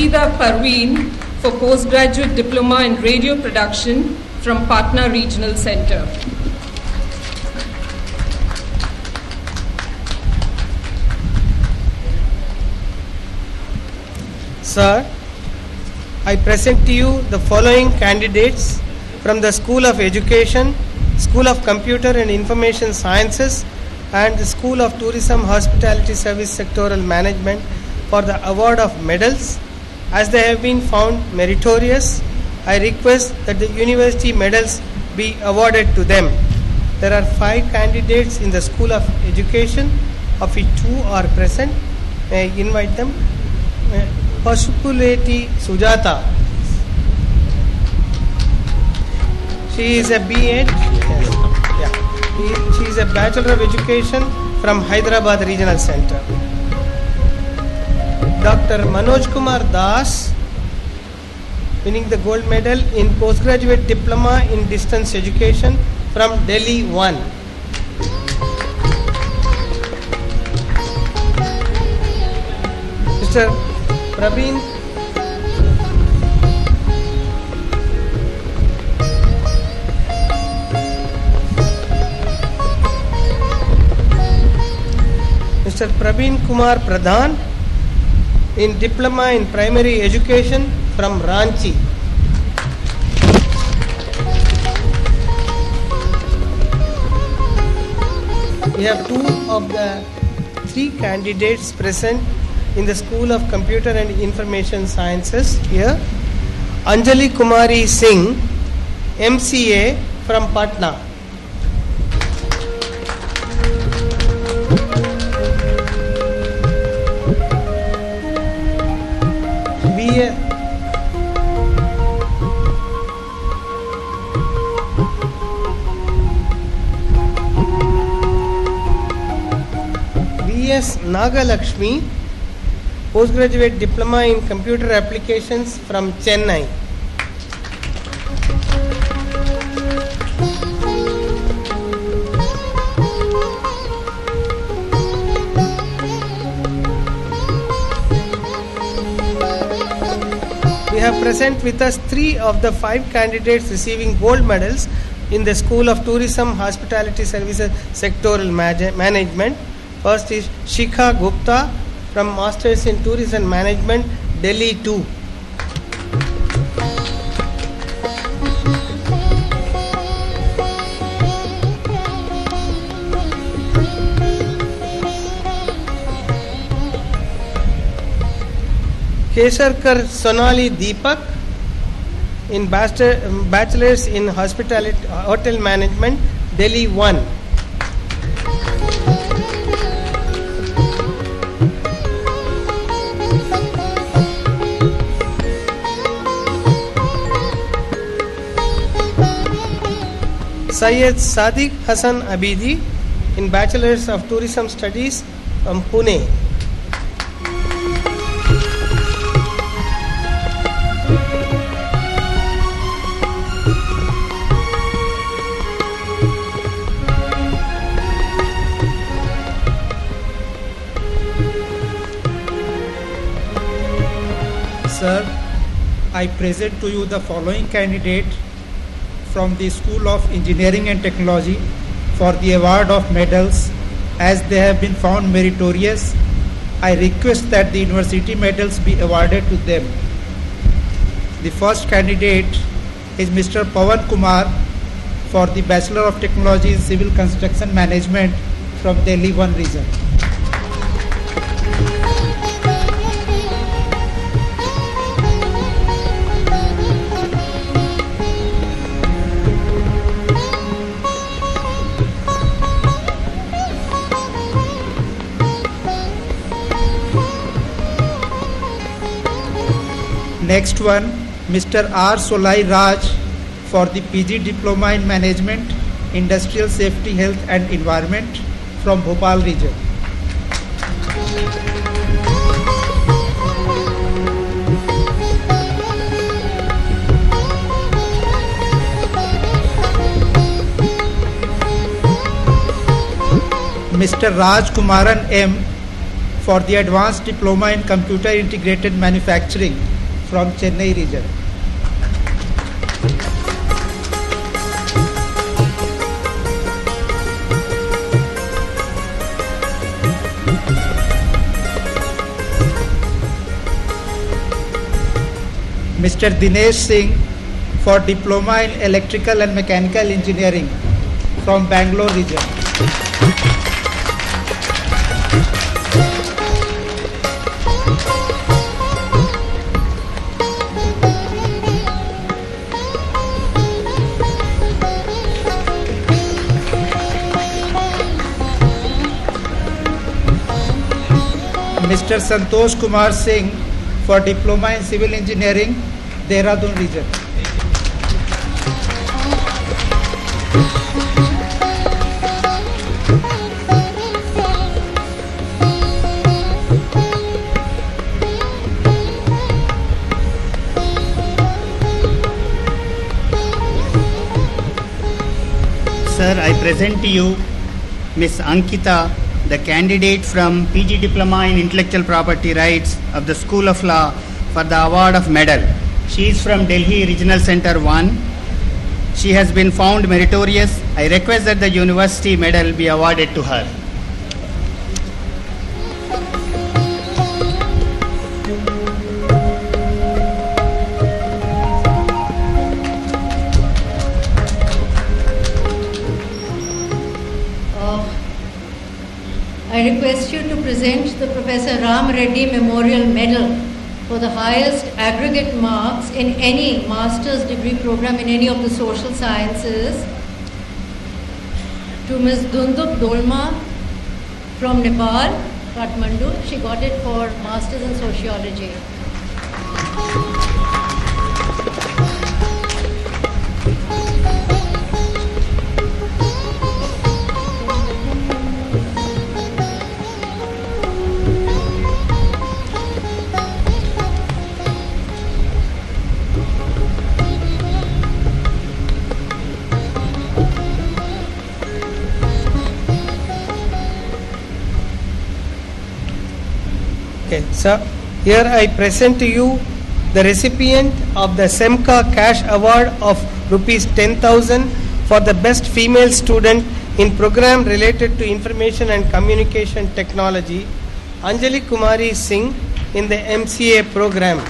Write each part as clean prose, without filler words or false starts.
Majida Parveen for postgraduate diploma in radio production from Patna Regional Center. Sir, I present to you the following candidates from the School of Education, School of Computer and Information Sciences, and the School of Tourism, Hospitality Service Sectoral Management for the award of medals. As they have been found meritorious, I request that the university medals be awarded to them. There are 5 candidates in the School of Education, of which 2 are present. May I invite them? Pasupuleti Sujata. She is a B.Ed. She is a Bachelor of Education from Hyderabad Regional Center. Dr. Manoj Kumar Das, winning the gold medal in postgraduate diploma in distance education from Delhi 1. Mr. Praveen Mr. Praveen Kumar Pradhan in diploma in primary education from Ranchi. We have 2 of the 3 candidates present in the School of Computer and Information Sciences here. Anjali Kumari Singh, MCA from Patna. B.S. Nagalakshmi, postgraduate diploma in computer applications from Chennai. We have present with us 3 of the 5 candidates receiving gold medals in the School of Tourism, Hospitality Services Sectoral Management. First is Shikha Gupta from Masters in Tourism Management, Delhi 2. Kesarkar Sonali Deepak in Bachelors in Hospitality Hotel Management, Delhi 1. Syed Sadiq Hassan Abidi in Bachelors of Tourism Studies from Pune. Sir, I present to you the following candidate from the School of Engineering and Technology for the award of medals. As they have been found meritorious, I request that the university medals be awarded to them. The first candidate is Mr. Pawan Kumar for the Bachelor of Technology in Civil Construction Management from Delhi 1 region. Next one, Mr. R. Solai Raj for the PG Diploma in Management, Industrial Safety, Health and Environment from Bhopal region. Mr. Raj Kumaran M for the Advanced Diploma in Computer Integrated Manufacturing from Chennai region. Mr. Dinesh Singh for Diploma in Electrical and Mechanical Engineering from Bangalore region. Mr. Santosh Kumar Singh for Diploma in Civil Engineering, Dehradun region. Sir, I present to you Ms. Ankita, the candidate from PG Diploma in Intellectual Property Rights of the School of Law for the award of medal. She is from Delhi Regional Center 1. She has been found meritorious. I request that the university medal be awarded to her. I request you to present the Professor Ram Reddy Memorial Medal for the highest aggregate marks in any master's degree program in any of the social sciences to Ms. Dundup Dolma from Nepal, Kathmandu. She got it for Masters in Sociology. Okay, so here I present to you the recipient of the SEMCA Cash Award of Rs 10,000 for the best female student in program related to information and communication technology, Anjali Kumari Singh, in the MCA program.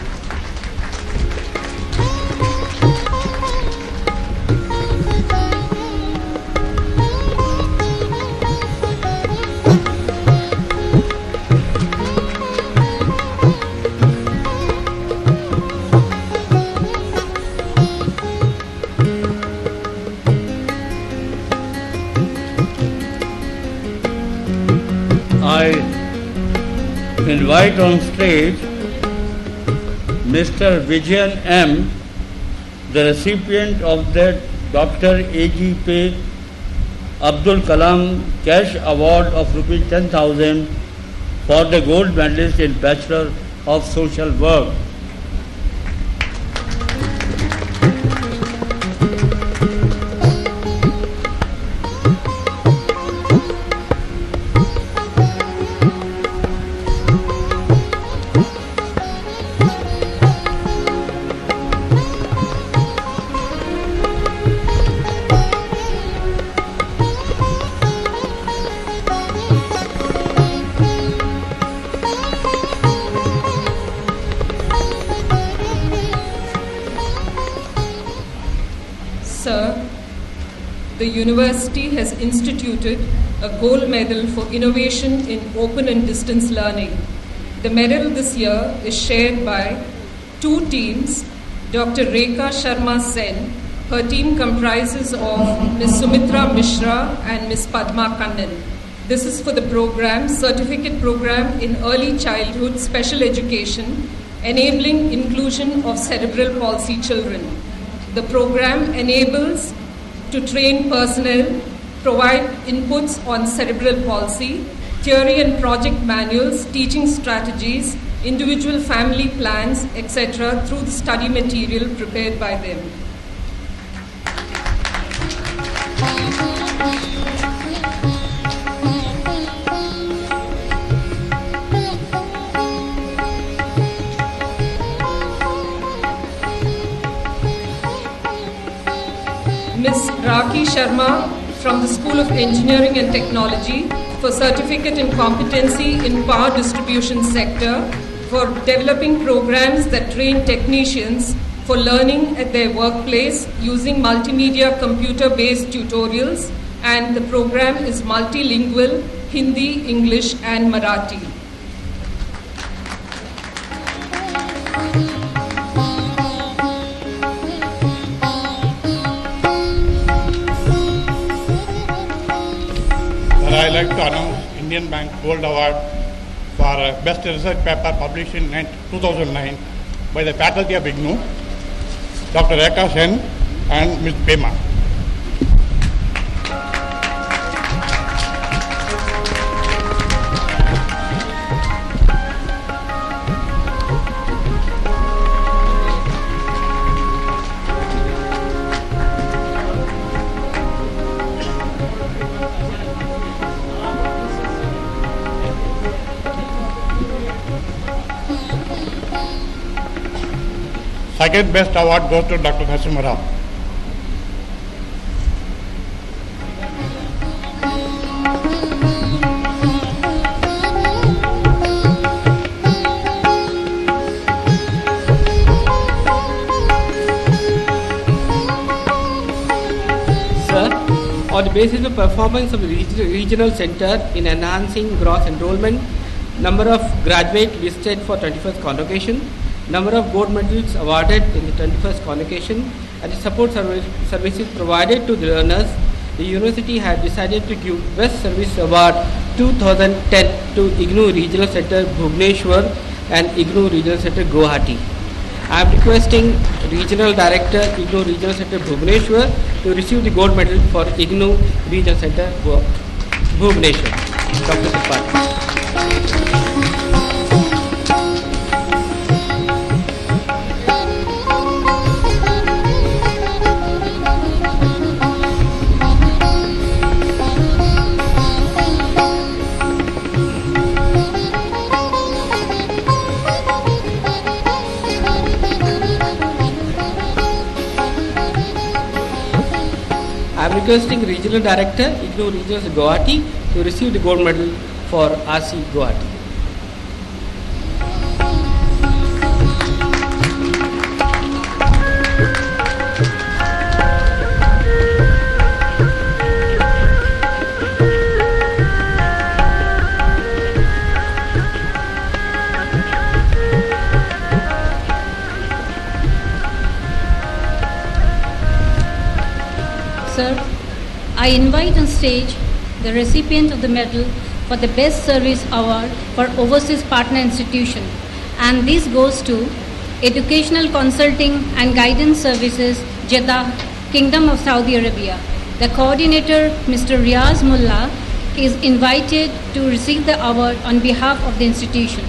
I invite on stage Mr. Vijayan M., the recipient of the Dr. A.G.P. Abdul Kalam Cash Award of Rs 10,000 for the gold medalist in Bachelor of Social Work. Sir, the university has instituted a gold medal for innovation in open and distance learning. The medal this year is shared by two teams, Dr. Rekha Sharma Sen. Her team comprises of Ms. Sumitra Mishra and Ms. Padma Kannan. This is for the program, Certificate Program in Early Childhood Special Education, Enabling Inclusion of Cerebral Palsy Children. The program enables to train personnel, provide inputs on cerebral palsy, theory and project manuals, teaching strategies, individual family plans, etc. through the study material prepared by them. Ms. Raki Sharma from the School of Engineering and Technology for Certificate in Competency in Power Distribution Sector for developing programs that train technicians for learning at their workplace using multimedia computer-based tutorials, and the program is multilingual, Hindi, English and Marathi. I like to announce Indian Bank Gold Award for Best Research Paper published in 2009 by the faculty of IGNOU, Dr. Rekha Sen and Ms. Pema. Second best award goes to Dr. Narasimha. Sir, on the basis of performance of the regional center in enhancing gross enrollment, number of graduates listed for 21st Convocation, number of gold medals awarded in the 21st Convocation, and the support services provided to the learners, the university had decided to give Best Service Award 2010 to IGNOU Regional Center Bhubaneswar and IGNOU Regional Center Guwahati. I am requesting Regional Director IGNOU Regional Center Bhubaneswar to receive the gold medal for IGNOU Regional Center Bhubaneswar. Dr. Tripathi. I am requesting Regional Director, IGNOU Regional Guwahati, to receive the gold medal for RC Guwahati. Sir, I invite on stage the recipient of the medal for the Best Service Award for Overseas Partner Institution, and this goes to Educational Consulting and Guidance Services, Jeddah, Kingdom of Saudi Arabia. The coordinator, Mr. Riaz Mullah, is invited to receive the award on behalf of the institution.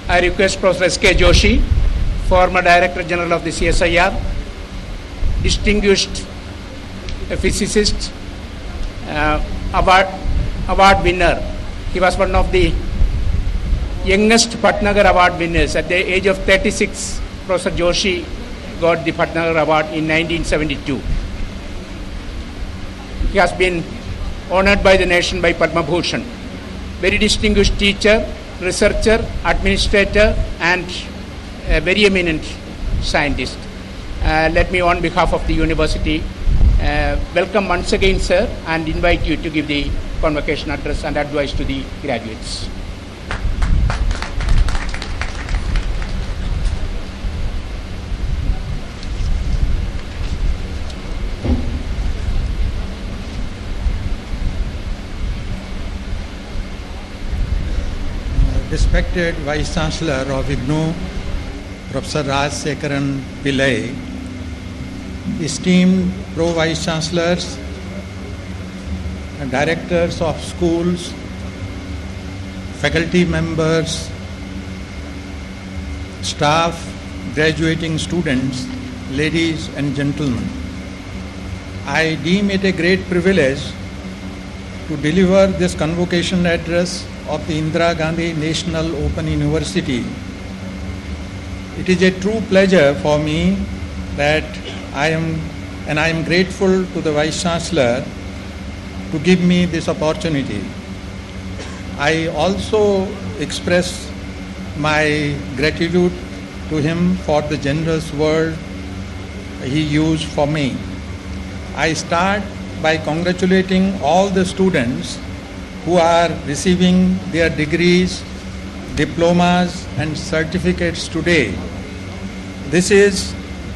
I request Prof S.K Joshi, former Director General of the CSIR, distinguished physicist, award winner. He was one of the youngest Patnagar Award winners. At the age of 36, Professor Joshi got the Patnagar Award in 1972. He has been honored by the nation by Padma Bhushan. Very distinguished teacher, researcher, administrator, and a very eminent scientist. Let me, on behalf of the university, welcome once again, sir, and invite you to give the convocation address and advice to the graduates. respected Vice Chancellor of IGNOU, Professor Rajsekaran Pillai, esteemed Pro-Vice Chancellors, and Directors of schools, faculty members, staff, graduating students, ladies and gentlemen. I deem it a great privilege to deliver this convocation address of the Indira Gandhi National Open University. It is a true pleasure for me that I am grateful to the Vice Chancellor to give me this opportunity. I also express my gratitude to him for the generous word he used for me. I start by congratulating all the students who are receiving their degrees, diplomas and certificates today. This is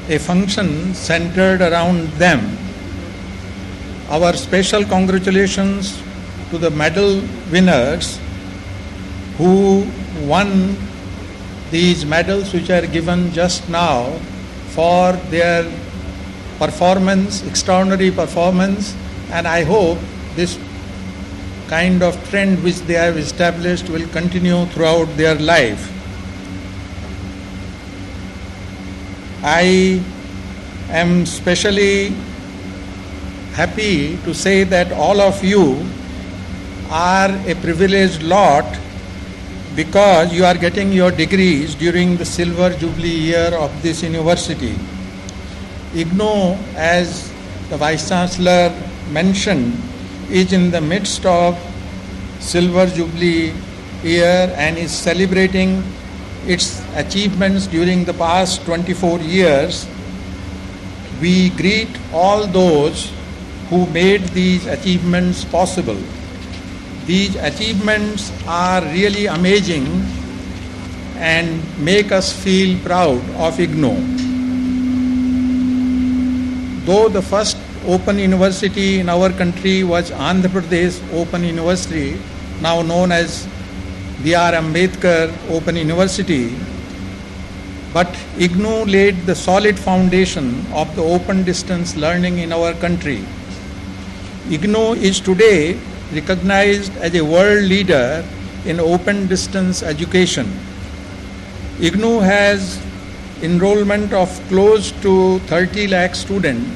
a function centered around them. Our special congratulations to the medal winners who won these medals which are given just now for their performance, extraordinary performance, and I hope this kind of trend which they have established will continue throughout their life. I am especially happy to say that all of you are a privileged lot because you are getting your degrees during the silver jubilee year of this university. IGNOU, as the Vice Chancellor mentioned, is in the midst of silver jubilee year and is celebrating its achievements during the past 24 years. We greet all those who made these achievements possible. These achievements are really amazing and make us feel proud of IGNOU. Though the first open university in our country was Andhra Pradesh Open University, now known as B.R. Ambedkar Open University, but IGNOU laid the solid foundation of the open distance learning in our country. IGNOU is today recognized as a world leader in open distance education. IGNOU has enrollment of close to 30 lakh students,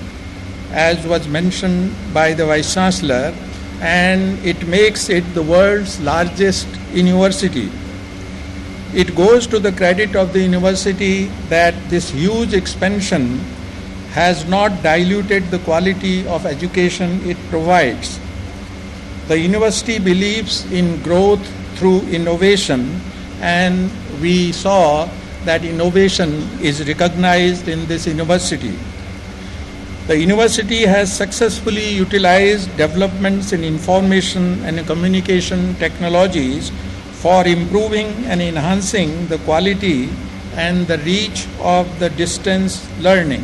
as was mentioned by the Vice Chancellor, and it makes it the world's largest university. It goes to the credit of the university that this huge expansion has not diluted the quality of education it provides. The university believes in growth through innovation, and we saw that innovation is recognized in this university. The university has successfully utilized developments in information and communication technologies for improving and enhancing the quality and the reach of the distance learning.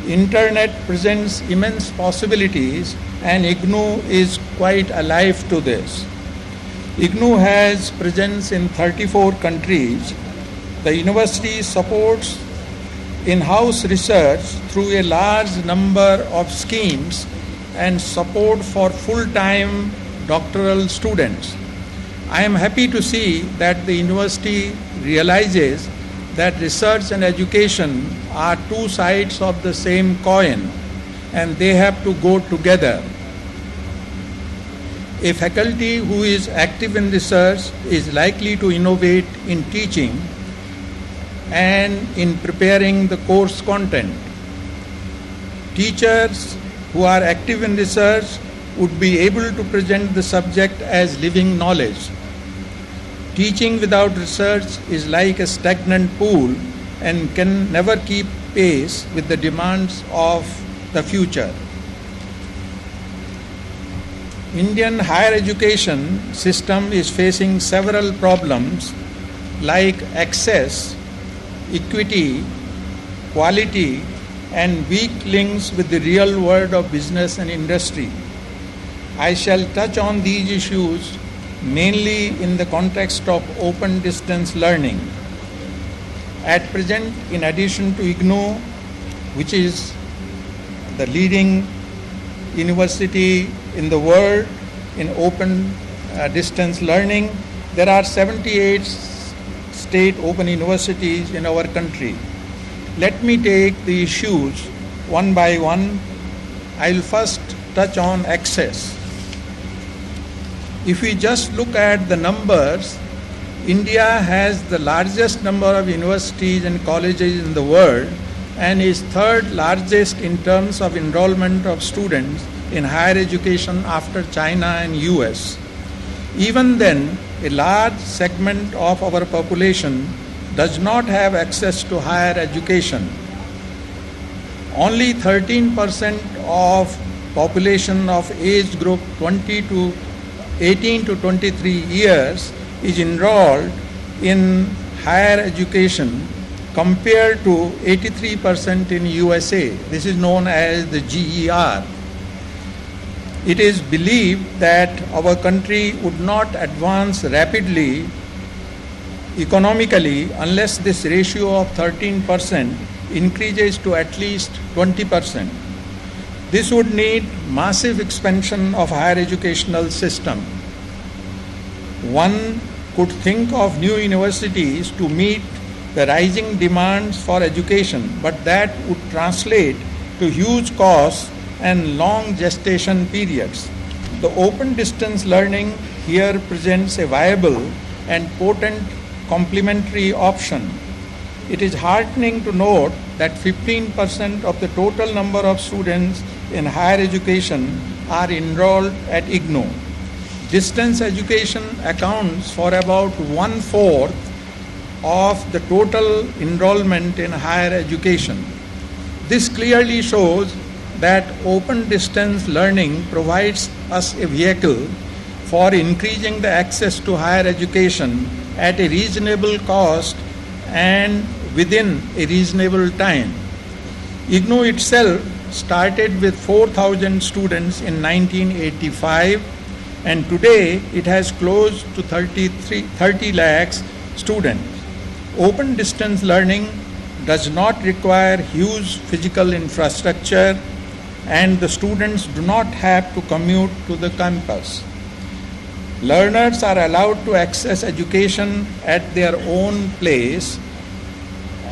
Internet presents immense possibilities, and IGNOU is quite alive to this. IGNOU has presence in 34 countries. The university supports in-house research through a large number of schemes and support for full-time doctoral students. I am happy to see that the university realizes that research and education are two sides of the same coin and they have to go together. A faculty who is active in research is likely to innovate in teaching and in preparing the course content. Teachers who are active in research would be able to present the subject as living knowledge. Teaching without research is like a stagnant pool and can never keep pace with the demands of the future. Indian higher education system is facing several problems like access, equity, quality, and weak links with the real world of business and industry. I shall touch on these issues mainly in the context of open distance learning. At present, in addition to IGNOU, which is the leading university in the world in open distance learning, there are 78 state open universities in our country. Let me take the issues one by one. I will first touch on access. If we just look at the numbers, India has the largest number of universities and colleges in the world and is third largest in terms of enrollment of students in higher education after China and US. Even then, a large segment of our population does not have access to higher education. Only 13% of population of age group 18 to 23 years is enrolled in higher education compared to 83% in USA. This is known as the GER. It is believed that our country would not advance rapidly economically unless this ratio of 13% increases to at least 20%. This would need massive expansion of higher educational system. One could think of new universities to meet the rising demands for education, but that would translate to huge costs and long gestation periods. The open distance learning here presents a viable and potent complementary option. It is heartening to note that 15% of the total number of students in higher education are enrolled at IGNOU. Distance education accounts for about 1/4 of the total enrollment in higher education. This clearly shows that open distance learning provides us a vehicle for increasing the access to higher education at a reasonable cost and within a reasonable time. IGNOU itself started with 4,000 students in 1985, and today it has close to 30 lakhs students. Open distance learning does not require huge physical infrastructure, and the students do not have to commute to the campus. Learners are allowed to access education at their own place,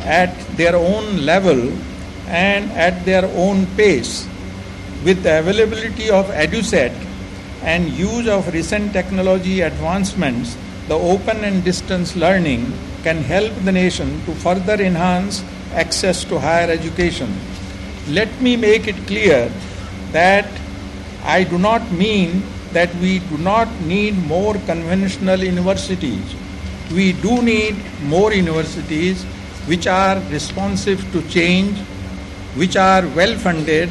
at their own level, and at their own pace. With the availability of EduSet and use of recent technology advancements, the open and distance learning can help the nation to further enhance access to higher education. Let me make it clear that I do not mean that we do not need more conventional universities. We do need more universities which are responsive to change, which are well-funded,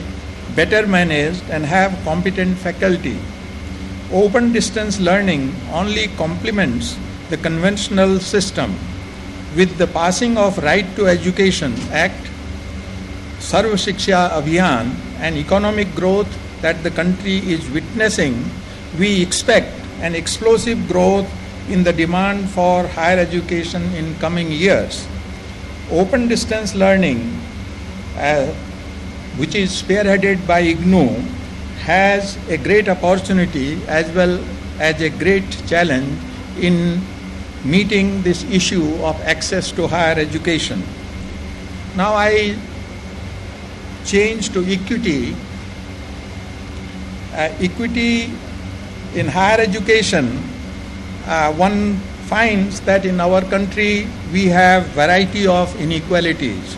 better managed, and have competent faculty. Open distance learning only complements the conventional system. With the passing of Right to Education Act, Sarva Shiksha Abhiyan, and economic growth that the country is witnessing, we expect an explosive growth in the demand for higher education in coming years. Open distance learning, which is spearheaded by IGNOU, has a great opportunity as well as a great challenge in meeting this issue of access to higher education. Now I change to equity. Equity in higher education, one finds that in our country we have variety of inequalities.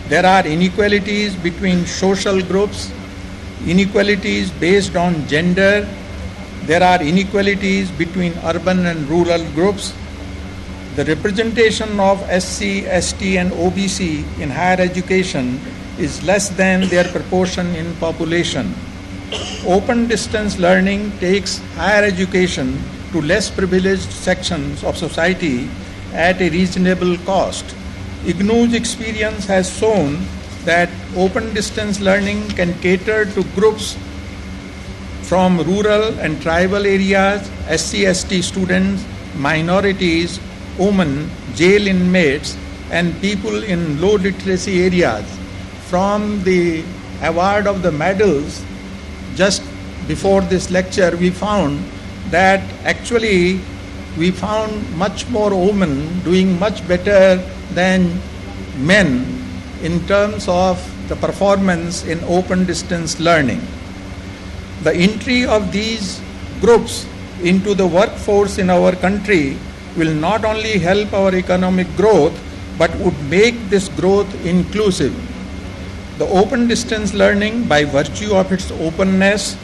There are inequalities between social groups, inequalities based on gender, there are inequalities between urban and rural groups. The representation of SC, ST and OBC in higher education is less than their proportion in population. Open distance learning takes higher education to less privileged sections of society at a reasonable cost. IGNOU's experience has shown that open distance learning can cater to groups from rural and tribal areas, SC/ST students, minorities, women, jail inmates, and people in low literacy areas. From the award of the medals, just before this lecture, we found that actually we found much more women doing much better than men in terms of the performance in open distance learning. The entry of these groups into the workforce in our country will not only help our economic growth, but would make this growth inclusive. The open distance learning, by virtue of its openness,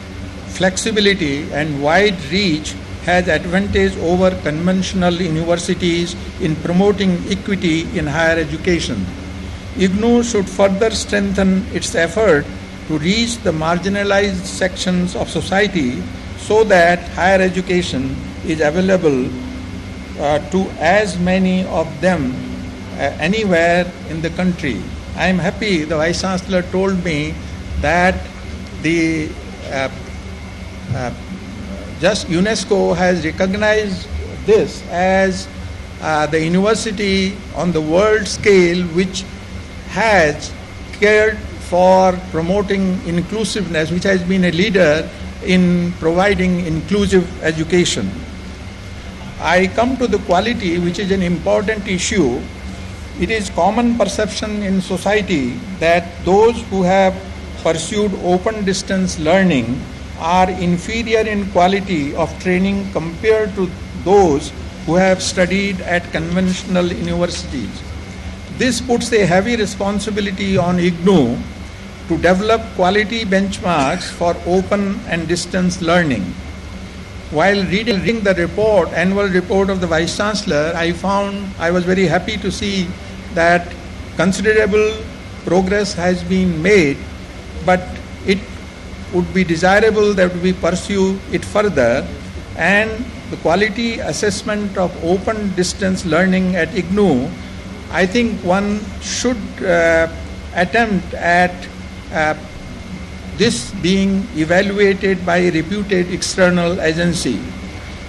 flexibility, and wide reach, has advantage over conventional universities in promoting equity in higher education. IGNOU should further strengthen its effort to reach the marginalized sections of society so that higher education is available to as many of them anywhere in the country. I am happy the Vice Chancellor told me that the just UNESCO has recognized this as the university on the world scale which has cared for promoting inclusiveness, which has been a leader in providing inclusive education. I come to the quality, which is an important issue. It is common perception in society that those who have pursued open distance learning are inferior in quality of training compared to those who have studied at conventional universities. This puts a heavy responsibility on IGNOU to develop quality benchmarks for open and distance learning. While reading the report, annual report of the Vice Chancellor, I was very happy to see that considerable progress has been made, but it would be desirable that we pursue it further, and the quality assessment of open distance learning at IGNOU, I think one should attempt at this being evaluated by a reputed external agency.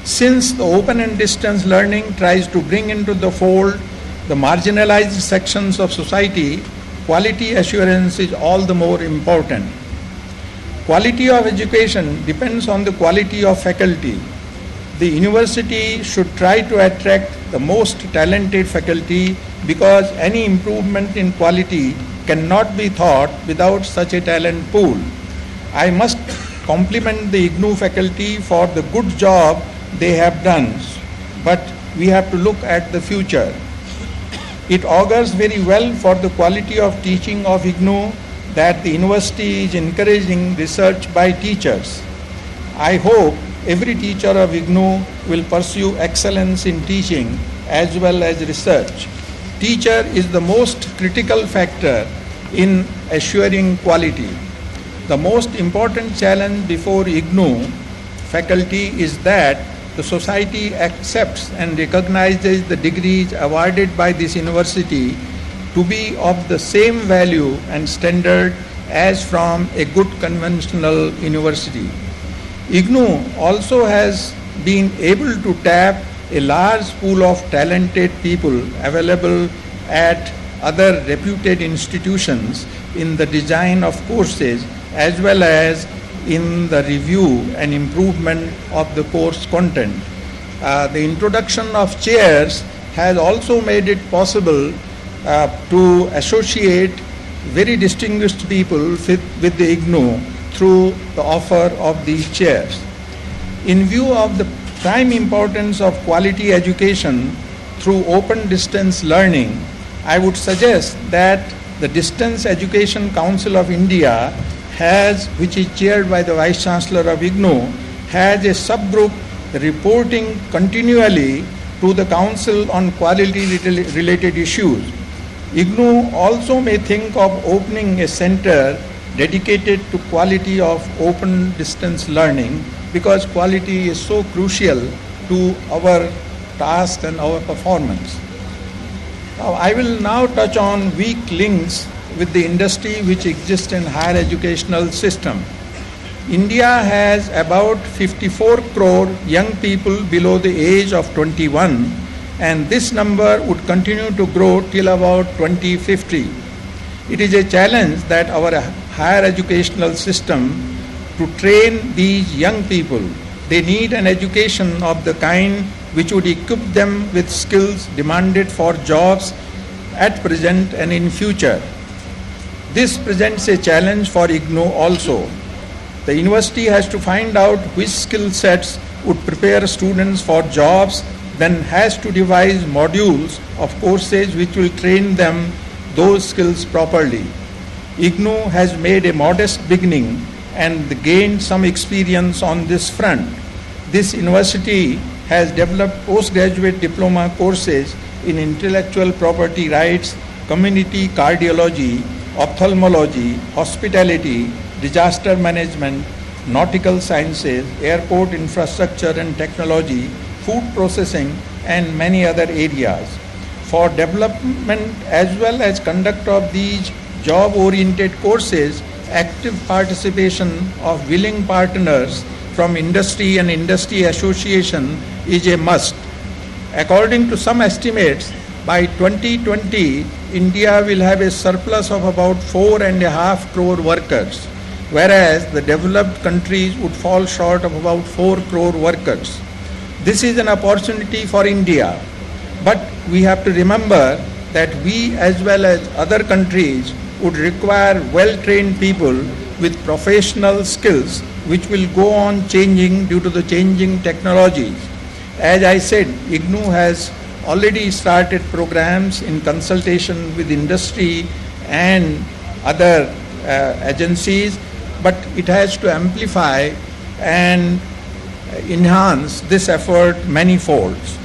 Since the open and distance learning tries to bring into the fold the marginalized sections of society, quality assurance is all the more important. Quality of education depends on the quality of faculty. The university should try to attract the most talented faculty because any improvement in quality cannot be thought without such a talent pool. I must compliment the IGNOU faculty for the good job they have done, but we have to look at the future. It augurs very well for the quality of teaching of IGNOU that the university is encouraging research by teachers. I hope every teacher of IGNOU will pursue excellence in teaching as well as research. Teacher is the most critical factor in assuring quality. The most important challenge before IGNOU faculty is that the society accepts and recognizes the degrees awarded by this university to be of the same value and standard as from a good conventional university. IGNOU also has been able to tap a large pool of talented people available at other reputed institutions in the design of courses as well as in the review and improvement of the course content. The introduction of chairs has also made it possible to associate very distinguished people with the IGNOU through the offer of these chairs. In view of the prime importance of quality education through open distance learning, I would suggest that the Distance Education Council of India which is chaired by the Vice Chancellor of IGNOU, has a subgroup reporting continually to the Council on quality-related issues. IGNOU also may think of opening a center dedicated to quality of open distance learning because quality is so crucial to our task and our performance. Now, I will now touch on weak links with the industry which exists in higher educational system. India has about 54 crore young people below the age of 21, and this number would continue to grow till about 2050. It is a challenge that our higher educational system to train these young people. They need an education of the kind which would equip them with skills demanded for jobs at present and in future. This presents a challenge for IGNOU also. The university has to find out which skill sets would prepare students for jobs, then has to devise modules of courses which will train them those skills properly. IGNOU has made a modest beginning and gained some experience on this front. This university has developed postgraduate diploma courses in intellectual property rights, community cardiology, ophthalmology, hospitality, disaster management, nautical sciences, airport infrastructure and technology, food processing, and many other areas. For development as well as conduct of these job-oriented courses, active participation of willing partners from industry and industry association is a must. According to some estimates, by 2020, India will have a surplus of about 4.5 crore workers, whereas the developed countries would fall short of about 4 crore workers. This is an opportunity for India, but we have to remember that we as well as other countries would require well-trained people with professional skills which will go on changing due to the changing technologies. As I said, IGNOU has already started programs in consultation with industry and other agencies, but it has to amplify and enhance this effort many-folds.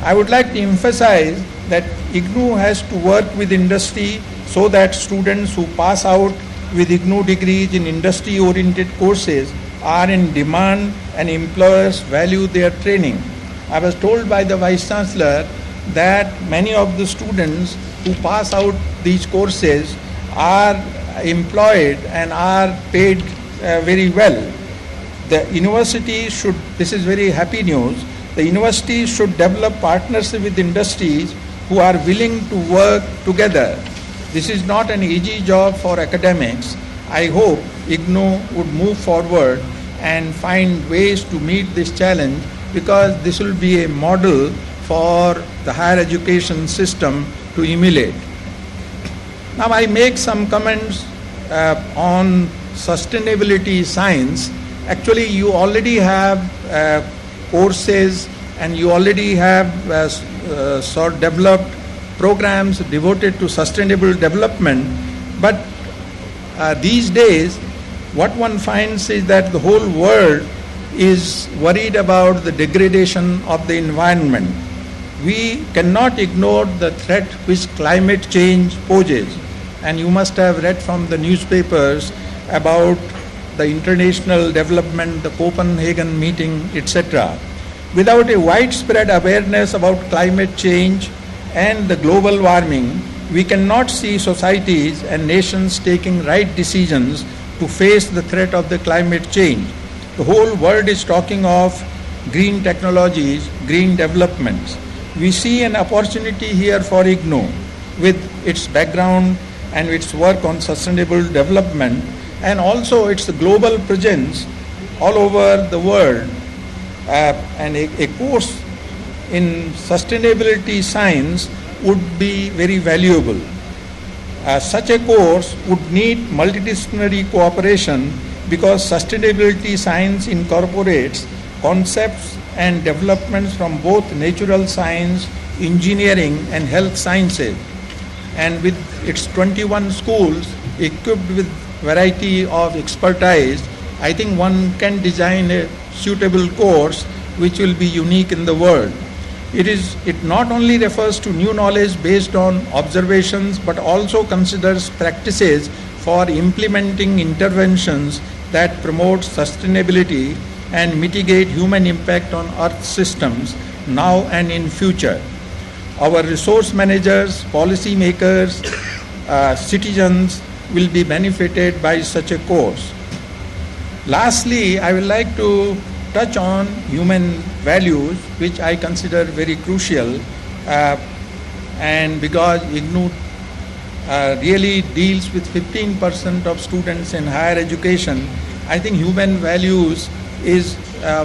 I would like to emphasize that IGNOU has to work with industry so that students who pass out with IGNOU degrees in industry-oriented courses are in demand and employers value their training. I was told by the Vice Chancellor that many of the students who pass out these courses are employed and are paid very well. The university should, this is very happy news, the university should develop partnership with industries who are willing to work together. This is not an easy job for academics. I hope IGNOU would move forward and find ways to meet this challenge, because this will be a model for the higher education system to emulate. Now I make some comments on sustainability science. Actually, you already have courses and you already have sort of developed programs devoted to sustainable development, but these days what one finds is that the whole world is worried about the degradation of the environment. We cannot ignore the threat which climate change poses, and you must have read from the newspapers about the international development, the Copenhagen meeting, etc. Without a widespread awareness about climate change and the global warming, we cannot see societies and nations taking right decisions to face the threat of the climate change. The whole world is talking of green technologies, green developments. We see an opportunity here for IGNOU with its background and its work on sustainable development, and also its global presence all over the world. And a course in sustainability science would be very valuable. Such a course would need multidisciplinary cooperation, because sustainability science incorporates concepts and developments from both natural science, engineering, and health sciences. And with its 21 schools equipped with variety of expertise, I think one can design a suitable course which will be unique in the world. It not only refers to new knowledge based on observations, but also considers practices for implementing interventions that promote sustainability and mitigate human impact on Earth systems now and in future. Our resource managers, policy makers, citizens will be benefited by such a course. Lastly, I would like to touch on human values, which I consider very crucial, and because IGNOU really deals with 15% of students in higher education, I think human values is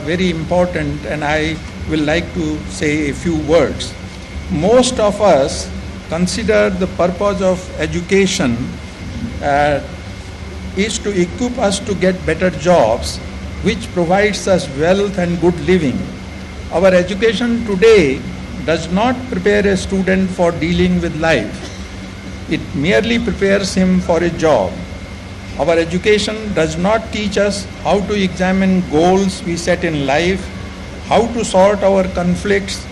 very important, and I will like to say a few words. Most of us consider the purpose of education is to equip us to get better jobs, which provides us wealth and good living. Our education today does not prepare a student for dealing with life. It merely prepares him for a job. Our education does not teach us how to examine goals we set in life, how to sort our conflicts,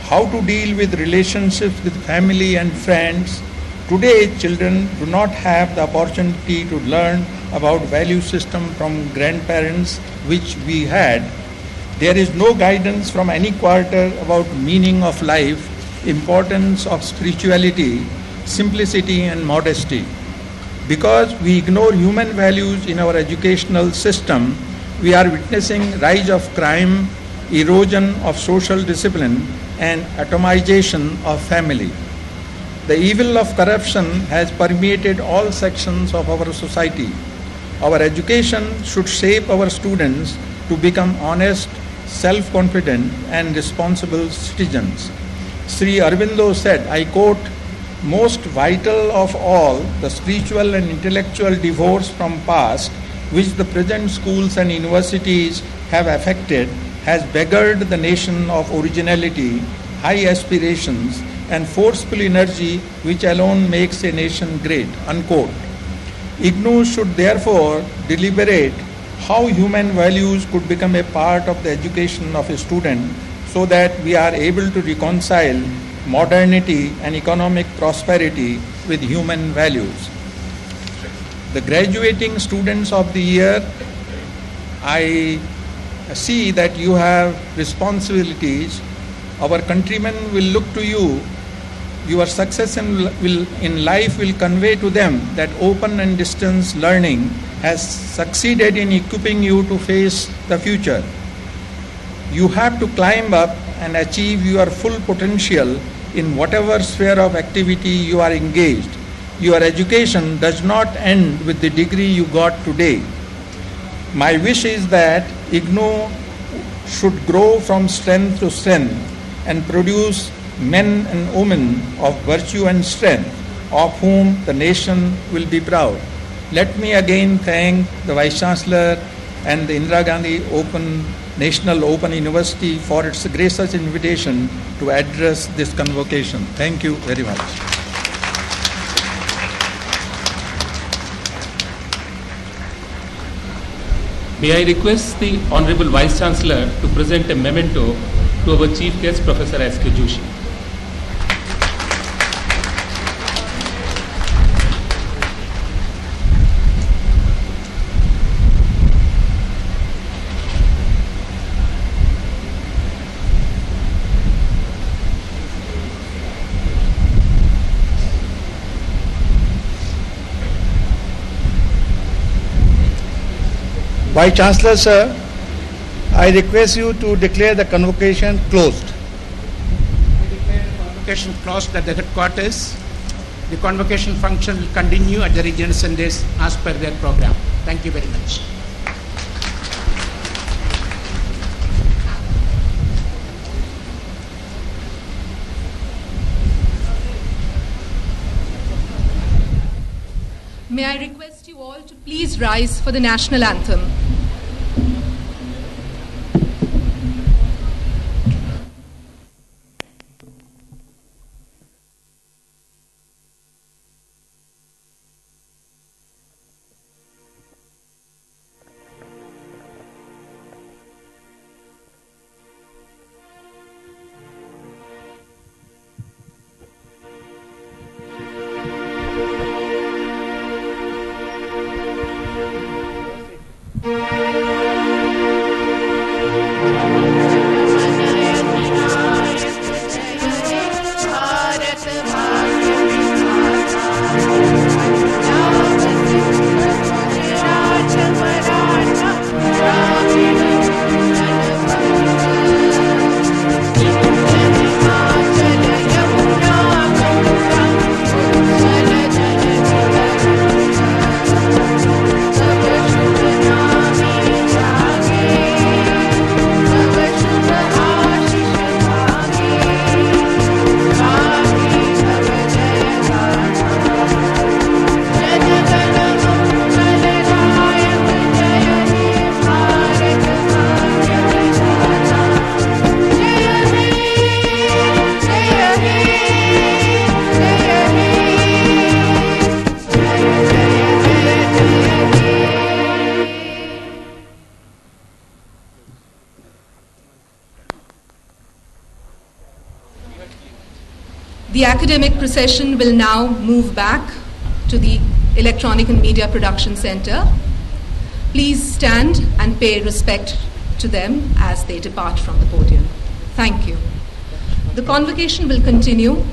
how to deal with relationships with family and friends. Today, children do not have the opportunity to learn about value system from grandparents, which we had. There is no guidance from any quarter about meaning of life, importance of spirituality, simplicity and modesty. Because we ignore human values in our educational system, we are witnessing rise of crime, erosion of social discipline, and atomization of family. The evil of corruption has permeated all sections of our society. Our education should shape our students to become honest, self-confident, and responsible citizens. Sri Aurobindo said, I quote, most vital of all, the spiritual and intellectual divorce from past, which the present schools and universities have affected, has beggared the nation of originality, high aspirations, and forceful energy, which alone makes a nation great, unquote. IGNOU should therefore deliberate how human values could become a part of the education of a student so that we are able to reconcile modernity and economic prosperity with human values. The graduating students of the year, I see that you have responsibilities. Our countrymen will look to you. Your success in life will convey to them that open and distance learning has succeeded in equipping you to face the future. You have to climb up and achieve your full potential in whatever sphere of activity you are engaged. Your education does not end with the degree you got today. My wish is that IGNOU should grow from strength to strength and produce men and women of virtue and strength, of whom the nation will be proud. Let me again thank the Vice Chancellor and the Indira Gandhi National Open University for its gracious invitation to address this convocation. Thank you very much. May I request the Honorable Vice Chancellor to present a memento to our Chief Guest, Professor S.K. Joshi. Vice Chancellor, sir, I request you to declare the convocation closed. I declare the convocation closed at the headquarters. The convocation function will continue at the regional centers as per their program. Thank you very much. May I request you all to please rise for the national anthem. The academic procession will now move back to the Electronic and Media Production Center. Please stand and pay respect to them as they depart from the podium. Thank you. The convocation will continue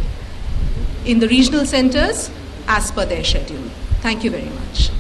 in the regional centers as per their schedule. Thank you very much.